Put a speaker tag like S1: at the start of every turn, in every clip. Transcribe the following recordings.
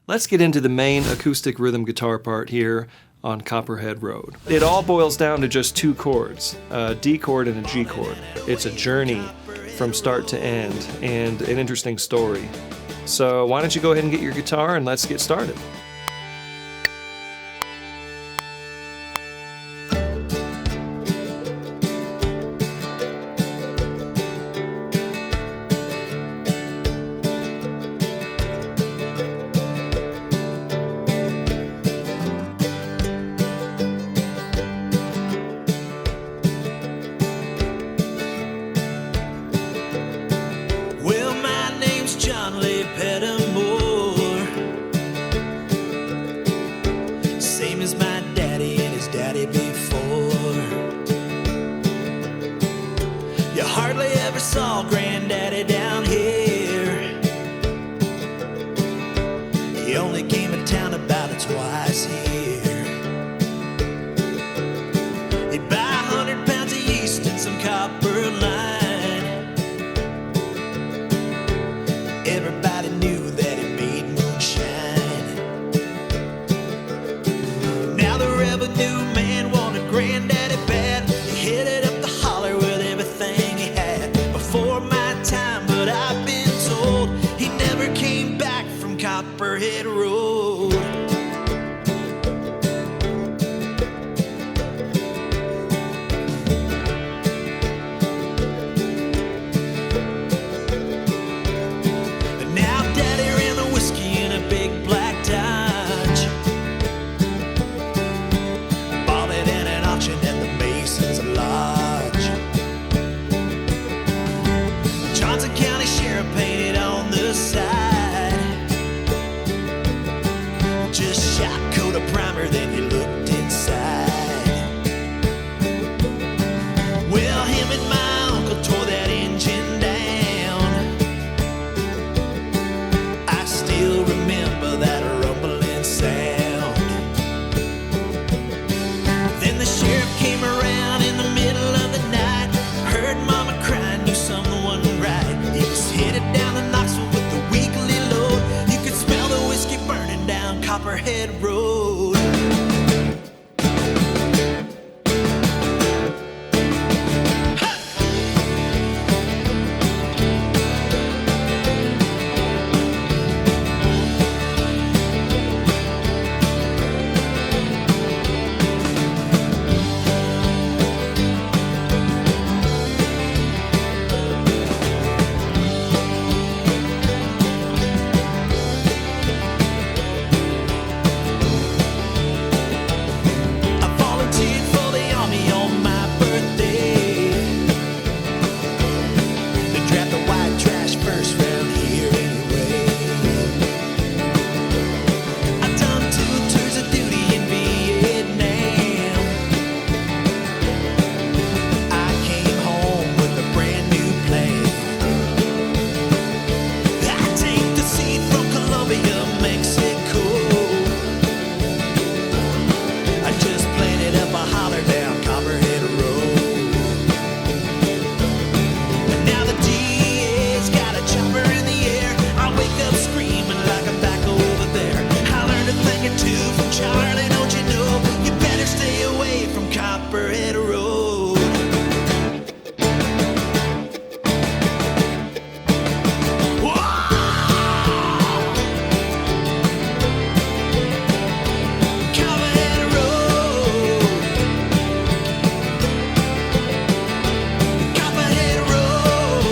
S1: Let's get into the main acoustic rhythm guitar part here on Copperhead Road. It all boils down to just two chords, a D chord and a G chord. It's a journey from start to end and an interesting story. So why don't you go ahead and get your guitar and let's get started.
S2: Same as my daddy and his daddy before. You hardly ever saw granddaddy down here. He only came to town about twice a year. He'd buy 100 pounds of yeast and some copper line. Everybody knew that he made moonshine. Now the revenue man wanted granddaddy bad. He headed up the holler with everything he had. Before my time, but I've been told he never came back from Copperhead Road. Now daddy ran the whiskey in a big black Dodge. Bought it in an auction at the Mason's Lodge. Johnson County Sheriff painted on the side. Just shot coat of primer, then he looked inside. Well, him and my uncle tore that engine down. I still remember that rumbling sound. Then the sheriff came around in the middle of the night. Heard mama crying, knew something wasn't right. He was headed down to Knoxville with the weekly load. You could smell the whiskey burning down Copperhead Road. I volunteered for the army on my birthday. They draft the white trash first round here anyway. I done 2 tours of duty in Vietnam. I came home with a brand new plan. I take the seed from Colombia, Mexico. I just planted up a holler down Copperhead Road. And now the DA's got a chopper in the air. I wake up screaming like I'm back over there. I learned a thing or two from Charlie, don't you know? You better stay away from Copperhead Road. Copperhead Road. Copperhead Road.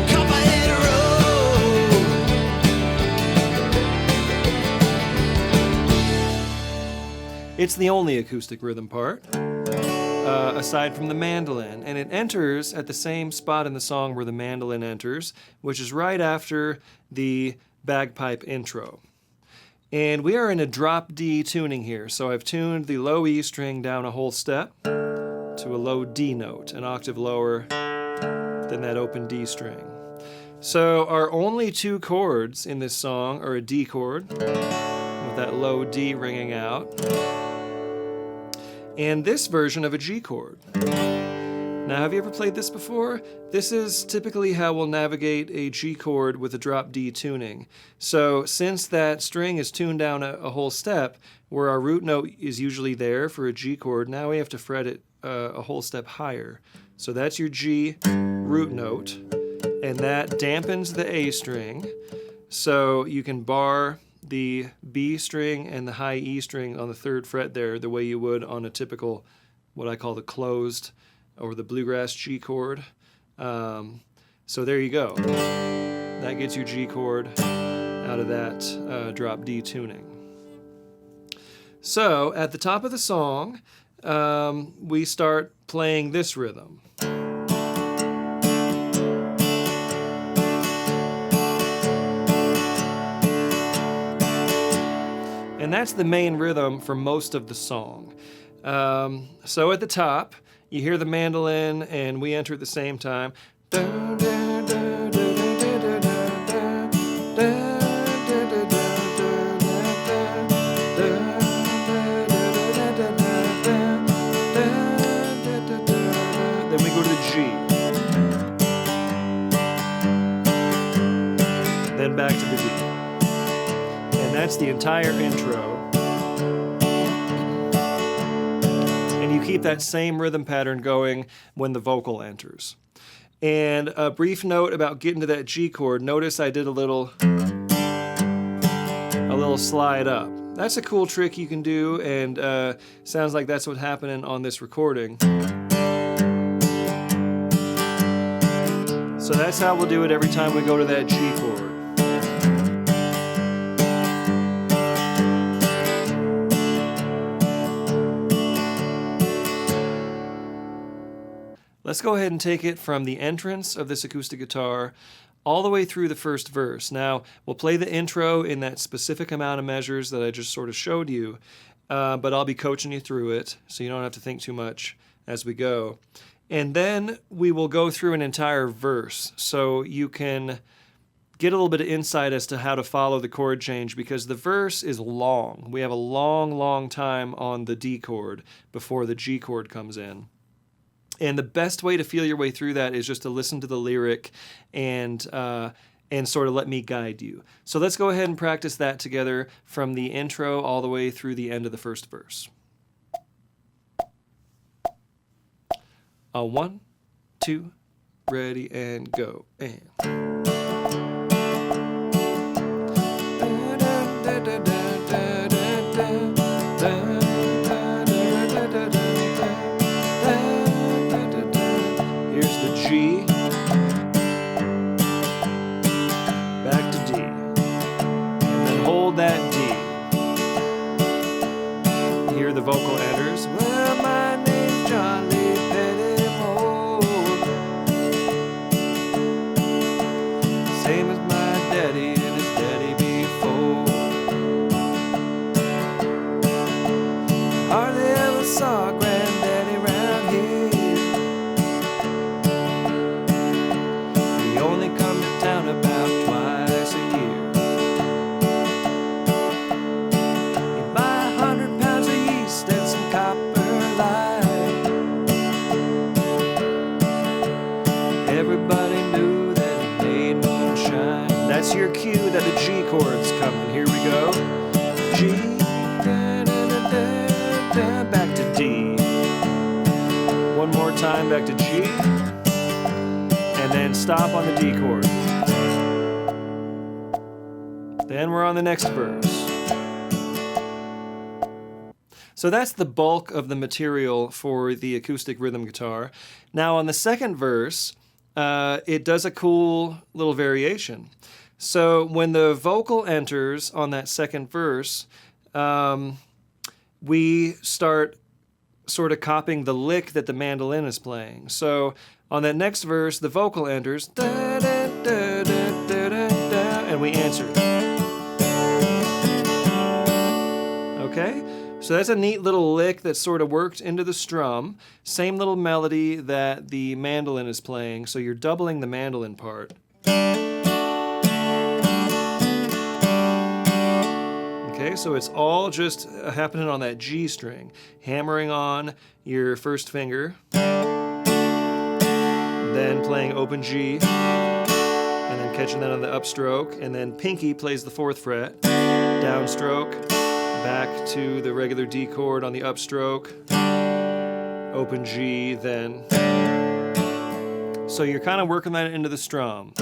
S2: Copperhead Road.
S1: It's the only acoustic rhythm part, aside from the mandolin, and it enters at the same spot in the song where the mandolin enters, which is right after the bagpipe intro. And we are in a drop D tuning here, so I've tuned the low E string down a whole step to a low D note, an octave lower than that open D string. So our only two chords in this song are a D chord with that low D ringing out, and this version of a G chord. Now, have you ever played this before? This is typically how we'll navigate a G chord with a drop D tuning. So since that string is tuned down a whole step, where our root note is usually there for a G chord, now we have to fret it a whole step higher. So that's your G root note, and that dampens the A string. So you can bar the B string and the high E string on the 3rd fret there the way you would on a typical, what I call the closed or the bluegrass G chord. So there you go. That gets your G chord out of that drop D tuning. So at the top of the song, we start playing this rhythm. And that's the main rhythm for most of the song. So at the top, you hear the mandolin, and we enter at the same time. Then we go to the G. Then back to the D. And that's the entire intro. And you keep that same rhythm pattern going when the vocal enters. And a brief note about getting to that G chord. Notice I did a little slide up. That's a cool trick you can do, and sounds like that's what's happening on this recording. So that's how we'll do it every time we go to that G chord. Let's go ahead and take it from the entrance of this acoustic guitar all the way through the first verse. Now, we'll play the intro in that specific amount of measures that I just sort of showed you, but I'll be coaching you through it, so you don't have to think too much as we go. And then we will go through an entire verse, so you can get a little bit of insight as to how to follow the chord change, because the verse is long. We have a long, long time on the D chord before the G chord comes in. And the best way to feel your way through that is just to listen to the lyric and sort of let me guide you. So let's go ahead and practice that together from the intro all the way through the end of the first verse. 1, 2, ready, and go. And G, back to D, and then hold that D. Hear the vocal enters. Well, my name's Johnny Pettibone, same as my daddy and his daddy before. Hardly ever saw granddaddy round here. Only come to town about twice a year. You buy 100 pounds of yeast and some copper light. Everybody knew that he made moonshine. That's your cue that the G chord's coming. Here we go. G, da, da, da, da, da, back to D. One more time, back to G. And then stop on the D chord. Then we're on the next verse. So that's the bulk of the material for the acoustic rhythm guitar. Now on the second verse, it does a cool little variation. So when the vocal enters on that second verse, we start sort of copying the lick that the mandolin is playing. So on that next verse, the vocal enters, da, da, da, da, da, da, da, and we answer. Okay? So that's a neat little lick that's sort of worked into the strum. Same little melody that the mandolin is playing, so you're doubling the mandolin part. Okay, so it's all just happening on that G string, hammering on your first finger. then playing open G, and then catching that on the upstroke, and then pinky plays the 4th fret, downstroke, back to the regular D chord on the upstroke, open G, then. So you're kind of working that into the strum.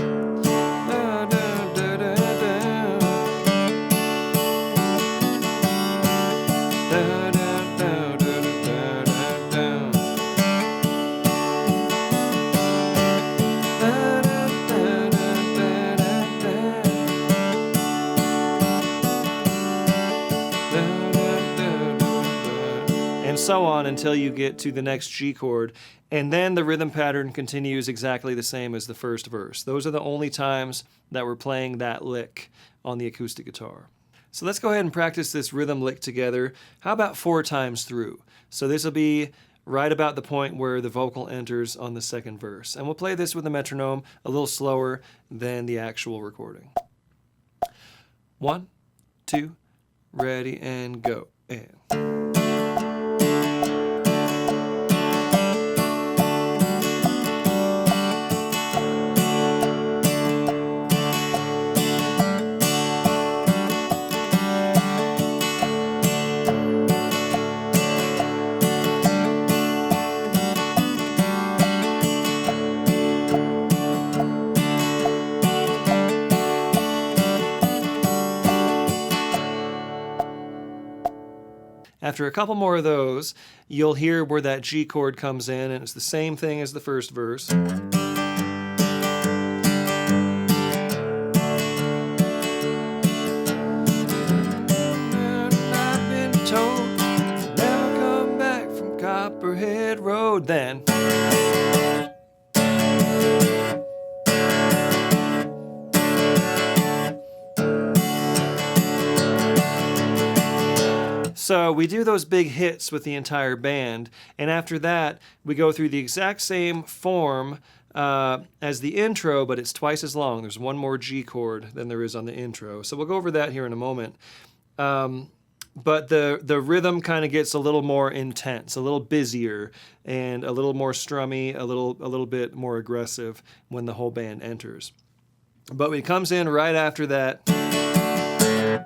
S1: And so on until you get to the next G chord, and then the rhythm pattern continues exactly the same as the first verse. Those are the only times that we're playing that lick on the acoustic guitar. So let's go ahead and practice this rhythm lick together. How about 4 times through? So this will be right about the point where the vocal enters on the second verse. And we'll play this with a metronome a little slower than the actual recording. 1, 2, ready, and go. And. After a couple more of those, you'll hear where that G chord comes in, and it's the same thing as the first verse. I've been told never come back from Copperhead Road. Then. So we do those big hits with the entire band, and after that, we go through the exact same form as the intro, but it's twice as long. There's one more G chord than there is on the intro. So we'll go over that here in a moment. But the rhythm kind of gets a little more intense, a little busier, and a little more strummy, a little bit more aggressive when the whole band enters. But it comes in right after that.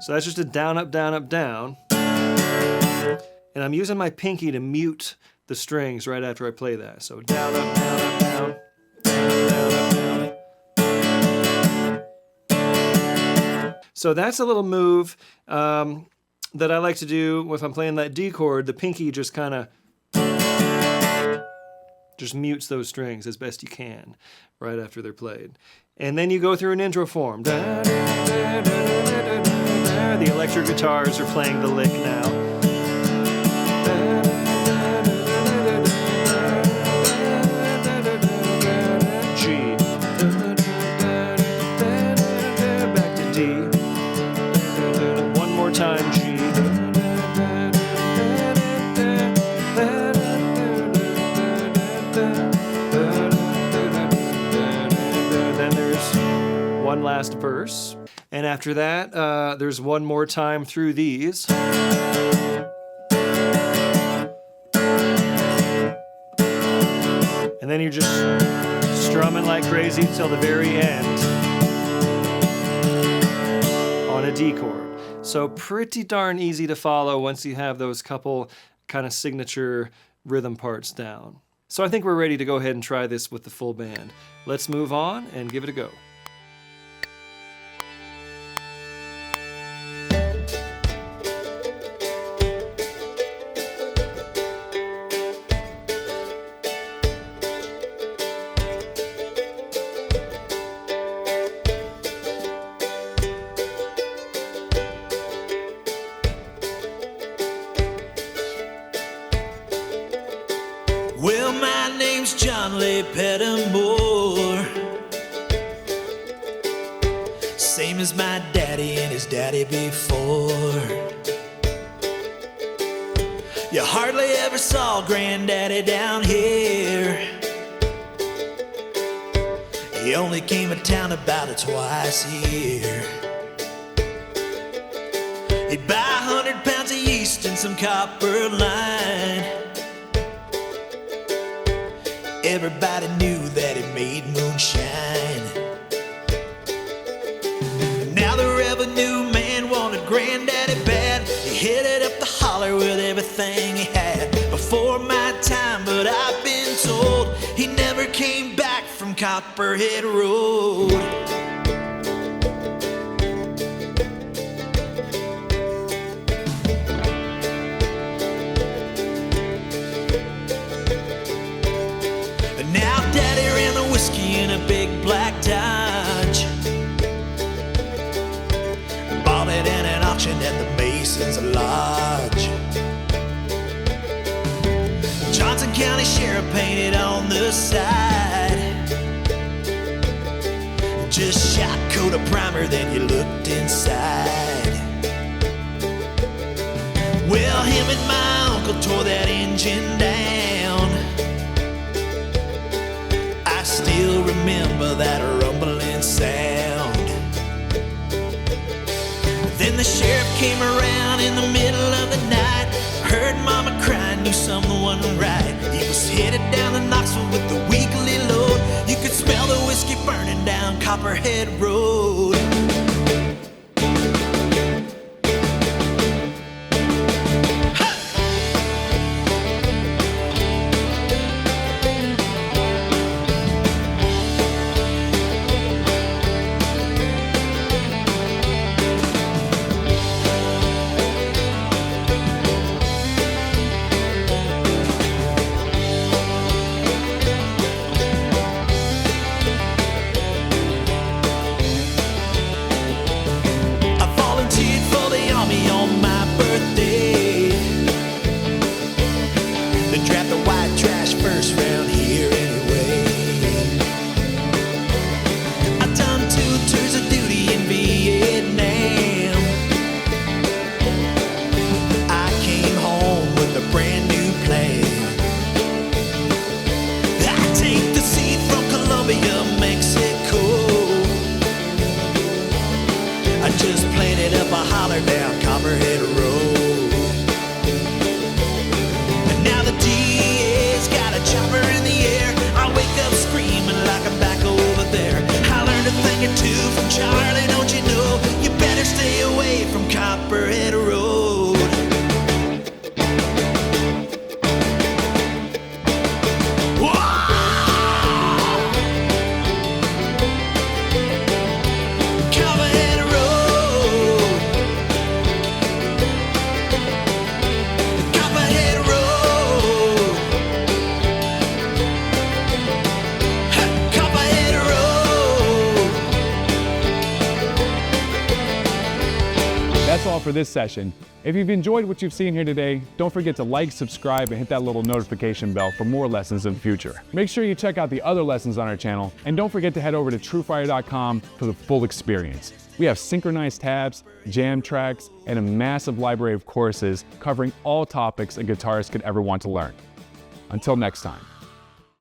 S1: So that's just a down, up, down, up, down. And I'm using my pinky to mute the strings right after I play that. So down, up, down, up, down, down, up, down. So that's a little move that I like to do if I'm playing that D chord. The pinky just kind of just mutes those strings as best you can right after they're played. And then you go through an intro form. The electric guitars are playing the lick now. Time G. Then there's one last verse, and after that there's one more time through these. And then you're just strumming like crazy till the very end on a D chord. So pretty darn easy to follow once you have those couple kind of signature rhythm parts down. So I think we're ready to go ahead and try this with the full band. Let's move on and give it a go.
S2: Well, my name's John Lee Pettimore, same as my daddy and his daddy before. You hardly ever saw Granddaddy down here. He only came to town about twice a year. He'd buy 100 pounds of yeast and some copper line. Everybody knew that he made moonshine. Now the revenue man wanted granddaddy bad. He headed up the holler with everything he had. Before my time, but I've been told he never came back from Copperhead Road. Now daddy ran the whiskey in a big black Dodge. Bought it in an auction at the Mason's Lodge. Johnson County Sheriff painted on the side. Just shot coat of primer, then you looked inside. Well, him and my uncle tore that engine down. I still remember that rumbling sound. Then the sheriff came around in the middle of the night. Heard mama crying, knew something wasn't right. He was headed down to Knoxville with the weekly load. You could smell the whiskey burning down Copperhead Road. Just planted up a holler down Copperhead Road. And now the DA's got a chopper in the air. I wake up screaming like I'm back over there. I learned a thing or two from Charlie, don't you know? You better stay away from Copperhead Road.
S3: That's all for this session. If you've enjoyed what you've seen here today, don't forget to like, subscribe, and hit that little notification bell for more lessons in the future. Make sure you check out the other lessons on our channel, and don't forget to head over to TrueFire.com for the full experience. We have synchronized tabs, jam tracks, and a massive library of courses covering all topics a guitarist could ever want to learn. Until next time.